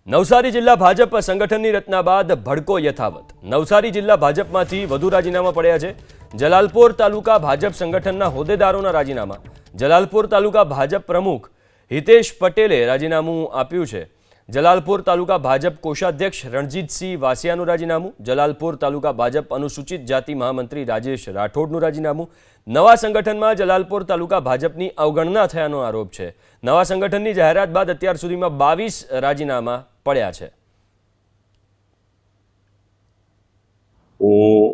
નવસારી જિલ્લા ભાજપ સંગઠનની રચના બાદ ભડકો યથાવત। નવસારી જિલ્લા ભાજપમાંથી વધુ રાજીનામા પડ્યા છે। જલાલપોર તાલુકા ભાજપ સંગઠનના હોદ્દેદારોના રાજીનામા। જલાલપોર તાલુકા ભાજપ પ્રમુખ હિતેશ પટેલે રાજીનામું આપ્યું છે। જલાલપોર તાલુકા ભાજપ કોષાધ્યક્ષ રણજીતસિંહ વાસિયાનું રાજીનામું। જલાલપોર તાલુકા ભાજપ અનુસૂચિત જાતિ મહામંત્રી રાજેશ રાઠોડનું રાજીનામું। નવા સંગઠનમાં જલાલપોર તાલુકા ભાજપની અવગણના થયાનો આરોપ છે। નવા સંગઠનની જાહેરાત બાદ અત્યાર સુધીમાં 22 રાજીનામા પડ્યા છે। હું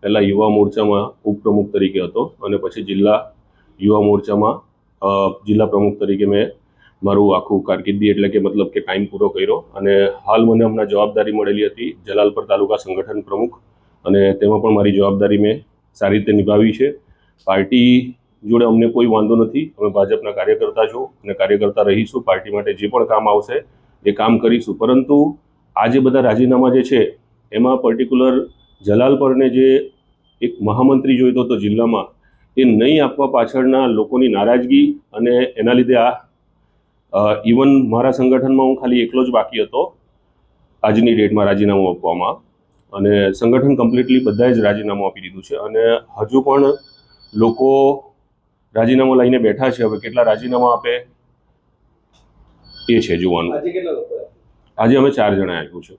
પહેલા યુવા મોરચામાં ઉપપ્રમુખ તરીકે હતો અને પછી જિલ્લા યુવા મોરચામાં જિલ્લા પ્રમુખ તરીકે મેં મારું આખું કારકિર્દી એટલે કે મતલબ કે ટાઈમ પૂરો કર્યો અને હાલ મને હમણાં જવાબદારી મળેલી હતી જલાલપોર તાલુકા સંગઠન પ્રમુખ અને તેમાં પણ મારી જવાબદારી મેં સારી રીતે નિભાવી છે। પાર્ટી જોડે અમને કોઈ વાંધો નથી, અમે ભાજપના કાર્યકર્તા છો અને કાર્યકર્તા રહીશું। પાર્ટી માટે જે પણ કામ આવશે એ કામ કરીશું, પરંતુ આ જે બધા રાજીનામા જે છે એમાં પર્ટિક્યુલર જલાલપોરને જે એક મહામંત્રી જોઈતો હતો જિલ્લામાં એ નહીં આપવા પાછળના લોકોની નારાજગી અને એના લીધે ઇવન મારા સંગઠનમાં હું ખાલી એકલો જ બાકી હતો આજની ડેટમાં રાજીનામું આપવામાં અને સંગઠન કમ્પ્લીટલી બધાએ જ રાજીનામું આપી દીધું છે અને હજુ પણ લોકો રાજીનામું લઈને બેઠા છે। હવે કેટલા રાજીનામા આપે એ છે જોવાનું। આજે અમે 4 જણા આપ્યું છે।